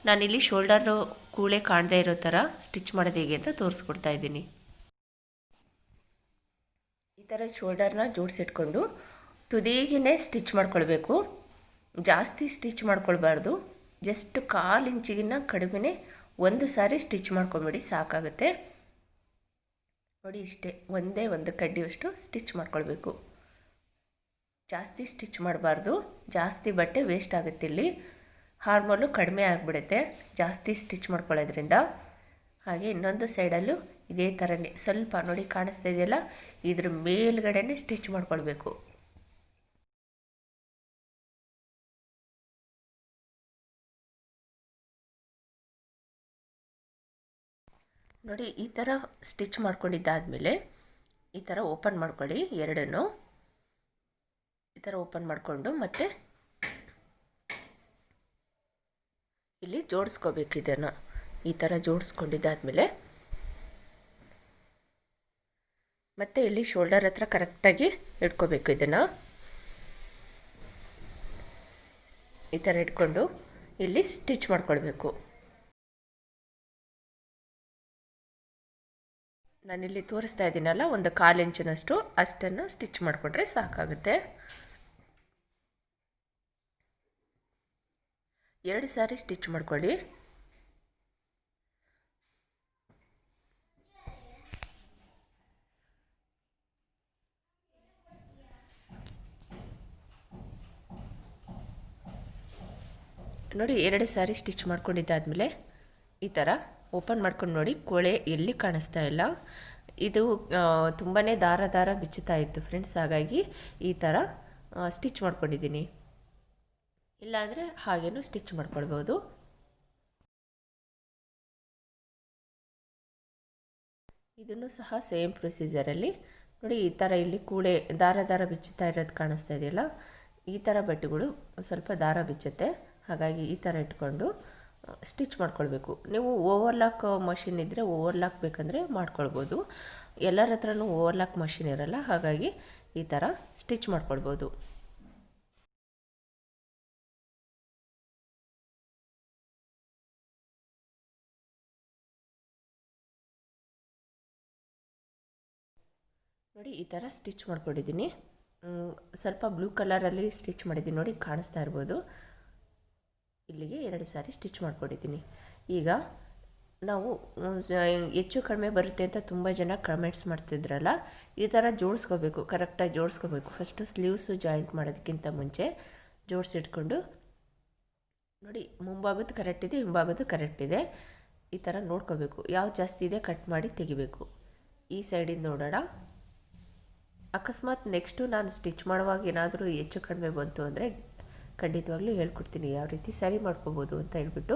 [SPEAKER 1] ನಾನಿಲ್ಲಿ ಶೋಲ್ಡರು ಕೂಳೆ ಕಾಣದೇ ಇರೋ ಥರ ಸ್ಟಿಚ್ ಮಾಡೋದು ಹೇಗೆ ಅಂತ ತೋರಿಸ್ಕೊಡ್ತಾ ಇದ್ದೀನಿ. ಈ ಥರ ಶೋಲ್ಡರ್ನ ಜೋಡಿಸಿಟ್ಕೊಂಡು ತುದಿಗೆ ಸ್ಟಿಚ್ ಮಾಡ್ಕೊಳ್ಬೇಕು. ಜಾಸ್ತಿ ಸ್ಟಿಚ್ ಮಾಡ್ಕೊಳ್ಬಾರ್ದು. ಜಸ್ಟ್ 1/4 ಇಂಚಿಗಿನ್ನ ಕಡಿಮೆ ಒಂದು ಸಾರಿ ಸ್ಟಿಚ್ ಮಾಡ್ಕೊಂಬಿಡಿ, ಸಾಕಾಗುತ್ತೆ. ನೋಡಿ, ಇಷ್ಟೇ ಒಂದೇ ಒಂದು ಕಡ್ಡಿಯಷ್ಟು ಸ್ಟಿಚ್ ಮಾಡ್ಕೊಳ್ಬೇಕು. ಜಾಸ್ತಿ ಸ್ಟಿಚ್ ಮಾಡಬಾರ್ದು, ಜಾಸ್ತಿ ಬಟ್ಟೆ ವೇಸ್ಟ್ ಆಗುತ್ತೆ. ಇಲ್ಲಿ ಹಾರ್ಮೋನು ಕಡಿಮೆ ಆಗಿಬಿಡುತ್ತೆ ಜಾಸ್ತಿ ಸ್ಟಿಚ್ ಮಾಡ್ಕೊಳ್ಳೋದ್ರಿಂದ. ಹಾಗೆ ಇನ್ನೊಂದು ಸೈಡಲ್ಲೂ ಇದೇ ಥರನೇ ಸ್ವಲ್ಪ ನೋಡಿ ಕಾಣಿಸ್ತಾ ಇದೆಯಲ್ಲ, ಇದ್ರ ಮೇಲ್ಗಡೆನೇ ಸ್ಟಿಚ್ ಮಾಡ್ಕೊಳ್ಬೇಕು. ನೋಡಿ, ಈ ಥರ ಸ್ಟಿಚ್ ಮಾಡ್ಕೊಂಡಿದ್ದಾದಮೇಲೆ ಈ ಥರ ಓಪನ್ ಮಾಡ್ಕೊಳ್ಳಿ. ಎರಡನ್ನೂ ಈ ಥರ ಓಪನ್ ಮಾಡಿಕೊಂಡು ಮತ್ತೆ ಇಲ್ಲಿ ಜೋಡಿಸ್ಕೋಬೇಕು. ಇದನ್ನು ಈ ಥರ ಜೋಡಿಸ್ಕೊಂಡಿದ್ದಾದಮೇಲೆ ಮತ್ತೆ ಇಲ್ಲಿ ಶೋಲ್ಡರ್ ಹತ್ರ ಕರೆಕ್ಟಾಗಿ ಇಟ್ಕೋಬೇಕು. ಇದನ್ನು ಈ ಥರ ಇಟ್ಕೊಂಡು ಇಲ್ಲಿ ಸ್ಟಿಚ್ ಮಾಡ್ಕೊಳ್ಬೇಕು. ನಾನಿಲ್ಲಿ ತೋರಿಸ್ತಾ ಇದ್ದೀನಲ್ಲ, ಒಂದು 1/4 ಇಂಚಿನಷ್ಟು ಅಷ್ಟನ್ನು ಸ್ಟಿಚ್ ಮಾಡಿಕೊಂಡ್ರೆ ಸಾಕಾಗುತ್ತೆ. 2 ಸಾರಿ ಸ್ಟಿಚ್ ಮಾಡ್ಕೊಳ್ಳಿ. ನೋಡಿ, 2 ಸಾರಿ ಸ್ಟಿಚ್ ಮಾಡ್ಕೊಂಡಿದ್ದಾದಮೇಲೆ ಈ ಥರ ಓಪನ್ ಮಾಡ್ಕೊಂಡು ನೋಡಿ, ಕೊಳೆ ಎಲ್ಲಿ ಕಾಣಿಸ್ತಾ ಇಲ್ಲ. ಇದು ತುಂಬಾ ದಾರ ಬಿಚ್ಚುತ್ತಾ ಇತ್ತು ಫ್ರೆಂಡ್ಸ್, ಹಾಗಾಗಿ ಈ ಥರ ಸ್ಟಿಚ್ ಮಾಡ್ಕೊಂಡಿದ್ದೀನಿ. ಇಲ್ಲಾಂದರೆ ಹಾಗೇನೂ ಸ್ಟಿಚ್ ಮಾಡ್ಕೊಳ್ಬೋದು. ಇದನ್ನು ಸಹ ಸೇಮ್ ಪ್ರೊಸೀಜರಲ್ಲಿ ನೋಡಿ. ಈ ಥರ ಇಲ್ಲಿ ಕೂಳೆ ದಾರ ಬಿಚ್ಚುತ್ತಾ ಇರೋದು ಕಾಣಿಸ್ತಾ ಇದೆಯಲ್ಲ, ಈ ಥರ ಬಟ್ಟೆಗಳು ಸ್ವಲ್ಪ ದಾರ ಬಿಚ್ಚುತ್ತೆ. ಹಾಗಾಗಿ ಈ ಥರ ಇಟ್ಕೊಂಡು ಸ್ಟಿಚ್ ಮಾಡ್ಕೊಳ್ಬೇಕು. ನೀವು ಓವರ್ಲಾಕ್ ಮಷಿನ್ ಇದ್ದರೆ ಓವರ್ಲಾಕ್ ಬೇಕಂದರೆ ಮಾಡ್ಕೊಳ್ಬೋದು. ಎಲ್ಲರ ಹತ್ರನೂ ಓವರ್ಲಾಕ್ ಮಷಿನ್ ಇರಲ್ಲ, ಹಾಗಾಗಿ ಈ ಥರ ಸ್ಟಿಚ್ ಮಾಡ್ಕೊಳ್ಬೋದು. ನೋಡಿ, ಈ ಥರ ಸ್ಟಿಚ್ ಮಾಡ್ಕೊಂಡಿದ್ದೀನಿ. ಸ್ವಲ್ಪ ಬ್ಲೂ ಕಲರಲ್ಲಿ ಸ್ಟಿಚ್ ಮಾಡಿದ್ದೀನಿ ನೋಡಿ, ಕಾಣಿಸ್ತಾ ಇರ್ಬೋದು. ಇಲ್ಲಿಗೆ 2 ಸಾರಿ ಸ್ಟಿಚ್ ಮಾಡ್ಕೊಂಡಿದ್ದೀನಿ. ಈಗ ನಾವು ಹೆಚ್ಚು ಕಡಿಮೆ ಬರುತ್ತೆ ಅಂತ ತುಂಬ ಜನ ಕಮೆಂಟ್ಸ್ ಮಾಡ್ತಿದ್ರಲ್ಲ, ಈ ಥರ ಜೋಡಿಸ್ಕೋಬೇಕು, ಕರೆಕ್ಟಾಗಿ ಜೋಡಿಸ್ಕೋಬೇಕು. ಫಸ್ಟು ಸ್ಲೀವ್ಸು ಜಾಯಿಂಟ್ ಮಾಡೋದಕ್ಕಿಂತ ಮುಂಚೆ ಜೋಡಿಸಿಟ್ಕೊಂಡು ನೋಡಿ, ಮುಂಭಾಗದ್ದು ಕರೆಕ್ಟ್ ಇದೆ, ಹಿಂಭಾಗದ್ದು ಕರೆಕ್ಟ್ ಇದೆ. ಈ ಥರ ನೋಡ್ಕೋಬೇಕು. ಯಾವ ಜಾಸ್ತಿ ಇದೆ ಕಟ್ ಮಾಡಿ ತೆಗಿಬೇಕು. ಈ ಸೈಡಿಂದ ನೋಡೋಣ. ಅಕಸ್ಮಾತ್ ನೆಕ್ಸ್ಟು ನಾನು ಸ್ಟಿಚ್ ಮಾಡುವಾಗ ಏನಾದರೂ ಹೆಚ್ಚು ಕಡಿಮೆ ಬಂತು ಅಂದರೆ ಖಂಡಿತವಾಗ್ಲೂ ಹೇಳ್ಕೊಡ್ತೀನಿ ಯಾವ ರೀತಿ ಸರಿ ಮಾಡ್ಕೋಬೋದು ಅಂತ ಹೇಳ್ಬಿಟ್ಟು.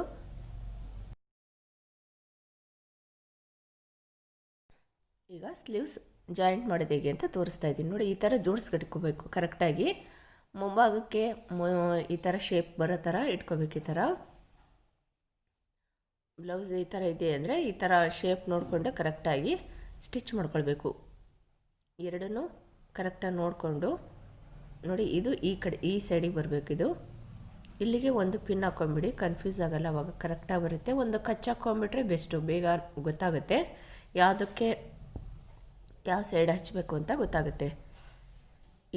[SPEAKER 1] ಈಗ ಸ್ಲೀವ್ಸ್ ಜಾಯಿಂಟ್ ಮಾಡೋದು ಹೇಗೆ ಅಂತ ತೋರಿಸ್ತಾ ಇದ್ದೀನಿ ನೋಡಿ. ಈ ಥರ ಜೋಡಿಸ್ಕಿಟ್ಕೋಬೇಕು ಕರೆಕ್ಟಾಗಿ. ಮುಂಭಾಗಕ್ಕೆ ಈ ಥರ ಶೇಪ್ ಬರೋ ಥರ ಇಟ್ಕೋಬೇಕು. ಈ ಥರ ಬ್ಲೌಸ್ ಈ ಥರ ಇದೆ ಅಂದರೆ ಈ ಥರ ಶೇಪ್ ನೋಡಿಕೊಂಡು ಕರೆಕ್ಟಾಗಿ ಸ್ಟಿಚ್ ಮಾಡ್ಕೊಳ್ಬೇಕು. ಎರಡನ್ನೂ ಕರೆಕ್ಟಾಗಿ ನೋಡಿಕೊಂಡು ನೋಡಿ, ಇದು ಈ ಕಡೆ ಈ ಸೈಡಿಗೆ ಬರಬೇಕು. ಇದು ಇಲ್ಲಿಗೆ ಒಂದು ಪಿನ್ ಹಾಕ್ಕೊಂಬಿಡಿ, ಕನ್ಫ್ಯೂಸ್ ಆಗೋಲ್ಲ, ಅವಾಗ ಕರೆಕ್ಟಾಗಿ ಬರುತ್ತೆ. ಒಂದು ಕಚ್ ಹಾಕ್ಕೊಂಬಿಟ್ರೆ ಬೆಸ್ಟು, ಬೇಗ ಗೊತ್ತಾಗುತ್ತೆ ಯಾವುದಕ್ಕೆ ಯಾವ ಸೈಡ್ ಹಚ್ಚಬೇಕು ಅಂತ ಗೊತ್ತಾಗುತ್ತೆ.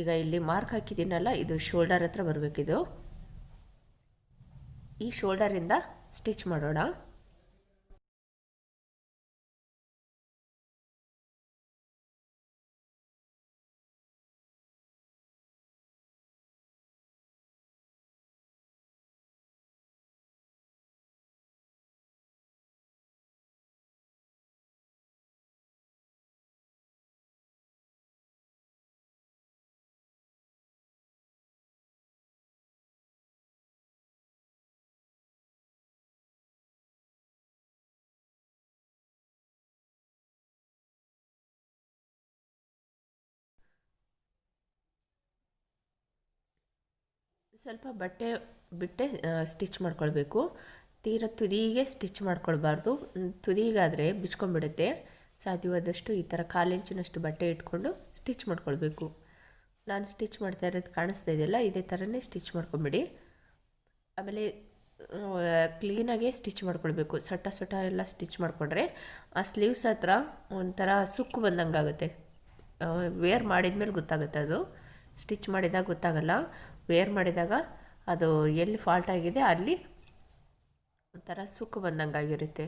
[SPEAKER 1] ಈಗ ಇಲ್ಲಿ ಮಾರ್ಕ್ ಹಾಕಿದ್ದೀನಲ್ಲ, ಇದು ಶೋಲ್ಡರ್ ಹತ್ರ ಬರಬೇಕಿದು. ಈ ಶೋಲ್ಡರಿಂದ ಸ್ಟಿಚ್ ಮಾಡೋಣ. ಸ್ವಲ್ಪ ಬಟ್ಟೆ ಬಿಟ್ಟೆ ಸ್ಟಿಚ್ ಮಾಡ್ಕೊಳ್ಬೇಕು. ತೀರ ತುದಿಗೆ ಸ್ಟಿಚ್ ಮಾಡ್ಕೊಳ್ಬಾರ್ದು. ತುದಿಗಾದರೆ ಬಿಚ್ಕೊಂಡ್ಬಿಡುತ್ತೆ. ಸಾಧ್ಯವಾದಷ್ಟು ಈ ಥರ 1/4 ಇಂಚಿನಷ್ಟು ಬಟ್ಟೆ ಇಟ್ಕೊಂಡು ಸ್ಟಿಚ್ ಮಾಡ್ಕೊಳ್ಬೇಕು. ನಾನು ಸ್ಟಿಚ್ ಮಾಡ್ತಾ ಇರೋದು ಕಾಣಿಸ್ತಾ ಇದೆಯಲ್ಲ, ಇದೇ ಥರನೇ ಸ್ಟಿಚ್ ಮಾಡ್ಕೊಂಬಿಡಿ. ಆಮೇಲೆ ಕ್ಲೀನಾಗೆ ಸ್ಟಿಚ್ ಮಾಡ್ಕೊಳ್ಬೇಕು. ಸೊಟ್ಟ ಎಲ್ಲ ಸ್ಟಿಚ್ ಮಾಡಿಕೊಂಡ್ರೆ ಆ ಸ್ಲೀವ್ಸ್ ಹತ್ರ ಒಂಥರ ಸುಕ್ಕು ಬಂದಂಗೆ ಆಗುತ್ತೆ. ವೇರ್ ಮಾಡಿದ ಮೇಲೆ ಗೊತ್ತಾಗುತ್ತೆ, ಅದು ಸ್ಟಿಚ್ ಮಾಡಿದಾಗ ಗೊತ್ತಾಗಲ್ಲ. ವೇರ್ ಮಾಡಿದಾಗ ಅದು ಎಲ್ಲಿ ಫಾಲ್ಟ್ ಆಗಿದೆ ಅಲ್ಲಿ ಒಂಥರ ಸುಕ್ಕು ಬಂದಂಗೆ ಆಗಿರುತ್ತೆ,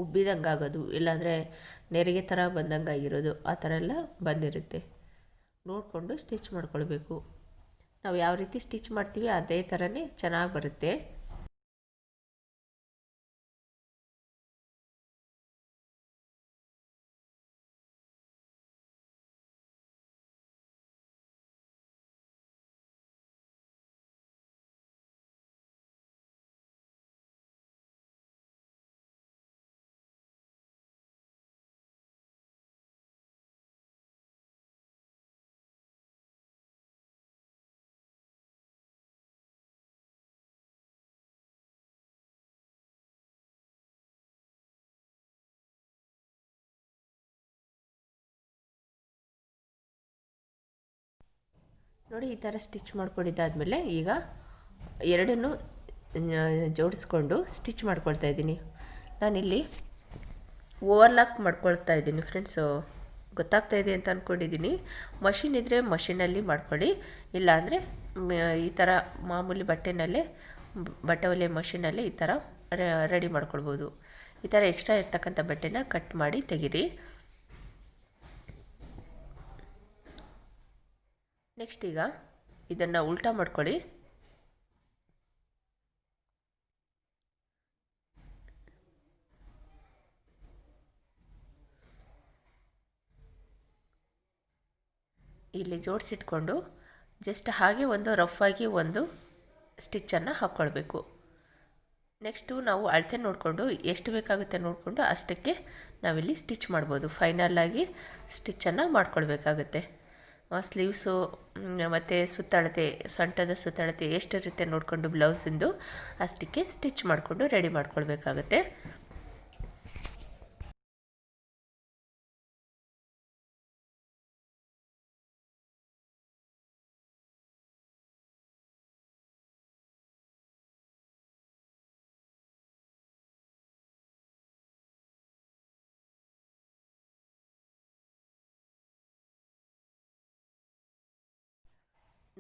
[SPEAKER 1] ಉಬ್ಬಿದಂಗೆ ಆಗೋದು, ಇಲ್ಲಾಂದರೆ ನೆರಿಗೆ ಥರ ಬಂದಂಗೆ ಆಗಿರೋದು, ಆ ಥರ ಎಲ್ಲ ಬಂದಿರುತ್ತೆ. ನೋಡಿಕೊಂಡು ಸ್ಟಿಚ್ ಮಾಡ್ಕೊಳ್ಬೇಕು. ನಾವು ಯಾವ ರೀತಿ ಸ್ಟಿಚ್ ಮಾಡ್ತೀವಿ ಅದೇ ಥರನೇ ಚೆನ್ನಾಗಿ ಬರುತ್ತೆ. ನೋಡಿ, ಈ ಥರ ಸ್ಟಿಚ್ ಮಾಡ್ಕೊಂಡಿದ್ದಾದಮೇಲೆ ಈಗ ಎರಡನ್ನೂ ಜೋಡಿಸ್ಕೊಂಡು ಸ್ಟಿಚ್ ಮಾಡ್ಕೊಳ್ತಾ ಇದ್ದೀನಿ. ನಾನಿಲ್ಲಿ ಓವರ್ಲಾಕ್ ಮಾಡ್ಕೊಳ್ತಾ ಇದ್ದೀನಿ ಫ್ರೆಂಡ್ಸು. ಗೊತ್ತಾಗ್ತಾ ಇದೆ ಅಂತ ಅಂದ್ಕೊಂಡಿದ್ದೀನಿ. ಮಷಿನ್ ಇದ್ದರೆ ಮಷಿನಲ್ಲಿ ಮಾಡ್ಕೊಳ್ಳಿ, ಇಲ್ಲಾಂದರೆ ಈ ಥರ ಮಾಮೂಲಿ ಬಟ್ಟೆ ಹೊಲಿಯೋ ಮಷಿನಲ್ಲಿ ಈ ಥರ ರೆಡಿ ಮಾಡ್ಕೊಳ್ಬೋದು. ಈ ಥರ ಎಕ್ಸ್ಟ್ರಾ ಇರ್ತಕ್ಕಂಥ ಬಟ್ಟೆನ ಕಟ್ ಮಾಡಿ ತೆಗೀರಿ. ನೆಕ್ಸ್ಟ್ ಈಗ ಇದನ್ನು ಉಲ್ಟಾ ಮಾಡ್ಕೊಳ್ಳಿ. ಇಲ್ಲಿ ಜೋಡಿಸಿಟ್ಕೊಂಡು ಜಸ್ಟ್ ಹಾಗೆ ಒಂದು ರಫಾಗಿ ಒಂದು ಸ್ಟಿಚ್ಚನ್ನು ಹಾಕ್ಕೊಳ್ಬೇಕು. ನೆಕ್ಸ್ಟು ನಾವು ಅಳತೆ ನೋಡಿಕೊಂಡು ಎಷ್ಟು ಬೇಕಾಗುತ್ತೆ ನೋಡಿಕೊಂಡು ಅಷ್ಟಕ್ಕೆ ನಾವಿಲ್ಲಿ ಸ್ಟಿಚ್ ಮಾಡ್ಬೋದು. ಫೈನಲ್ಲಾಗಿ ಸ್ಟಿಚ್ಚನ್ನು ಮಾಡ್ಕೊಳ್ಬೇಕಾಗುತ್ತೆ. ಸ್ಲೀವ್ಸು ಮತ್ತು ಸುತ್ತಳತೆ, ಸೊಂಟದ ಸುತ್ತಳತೆ ಎಷ್ಟಿರುತ್ತೆ ನೋಡಿಕೊಂಡು ಬ್ಲೌಸಿಂದು ಅಷ್ಟಕ್ಕೆ ಸ್ಟಿಚ್ ಮಾಡಿಕೊಂಡು ರೆಡಿ ಮಾಡ್ಕೊಳ್ಬೇಕಾಗುತ್ತೆ.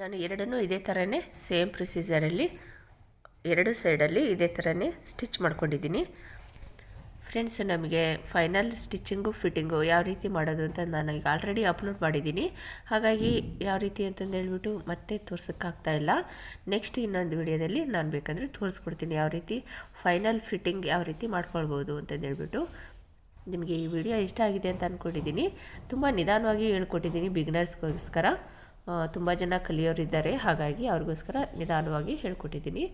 [SPEAKER 1] ನಾನು ಎರಡನ್ನೂ ಇದೇ ಥರನೇ ಸೇಮ್ ಪ್ರೊಸೀಜರಲ್ಲಿ ಎರಡು ಸೈಡಲ್ಲಿ ಇದೇ ಥರನೇ ಸ್ಟಿಚ್ ಮಾಡ್ಕೊಂಡಿದ್ದೀನಿ. ಫ್ರೆಂಡ್ಸ್, ನಮಗೆ ಫೈನಲ್ ಸ್ಟಿಚಿಂಗು ಫಿಟ್ಟಿಂಗು ಯಾವ ರೀತಿ ಮಾಡೋದು ಅಂತ ನಾನು ಈಗ ಆಲ್ರೆಡಿ ಅಪ್ಲೋಡ್ ಮಾಡಿದ್ದೀನಿ. ಹಾಗಾಗಿ ಯಾವ ರೀತಿ ಅಂತಂದು ಹೇಳ್ಬಿಟ್ಟು ಮತ್ತೆ ತೋರ್ಸೋಕ್ಕಾಗ್ತಾಯಿಲ್ಲ. ನೆಕ್ಸ್ಟ್ ಇನ್ನೊಂದು ವಿಡಿಯೋದಲ್ಲಿ ನಾನು ಬೇಕಂದರೆ ತೋರಿಸ್ಕೊಡ್ತೀನಿ ಯಾವ ರೀತಿ ಫೈನಲ್ ಫಿಟ್ಟಿಂಗ್ ಯಾವ ರೀತಿ ಮಾಡ್ಕೊಳ್ಬೋದು ಅಂತಂದು ಹೇಳ್ಬಿಟ್ಟು. ನಿಮಗೆ ಈ ವಿಡಿಯೋ ಇಷ್ಟ ಆಗಿದೆ ಅಂತ ಅಂದ್ಕೊಂಡಿದ್ದೀನಿ. ತುಂಬ ನಿಧಾನವಾಗಿ ಹೇಳ್ಕೊಟ್ಟಿದ್ದೀನಿ ಬಿಗಿನರ್ಸ್ಗೋಸ್ಕರ. ತುಂಬ ಜನ ಕಲಿಯೋರಿದ್ದಾರೆ, ಹಾಗಾಗಿ ಅವ್ರಿಗೋಸ್ಕರ ನಿಧಾನವಾಗಿ ಹೇಳ್ಕೊಟ್ಟಿದ್ದೀನಿ.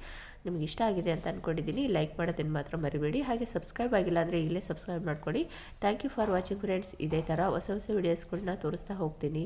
[SPEAKER 1] ನಿಮ್ಗೆ ಇಷ್ಟ ಆಗಿದೆ ಅಂತ ಅಂದ್ಕೊಂಡಿದ್ದೀನಿ. ಲೈಕ್ ಮಾಡೋದನ್ನು ಮಾತ್ರ ಮರಿಬೇಡಿ. ಹಾಗೆ ಸಬ್ಸ್ಕ್ರೈಬ್ ಆಗಿಲ್ಲ ಅಂದರೆ ಈಗಲೇ ಸಬ್ಸ್ಕ್ರೈಬ್ ಮಾಡ್ಕೊಳ್ಳಿ. Thank you for watching friends. ಇದೇ ಥರ ಹೊಸ ವಿಡಿಯೋಸ್ಗಳನ್ನ ತೋರಿಸ್ತಾ ಹೋಗ್ತೀನಿ.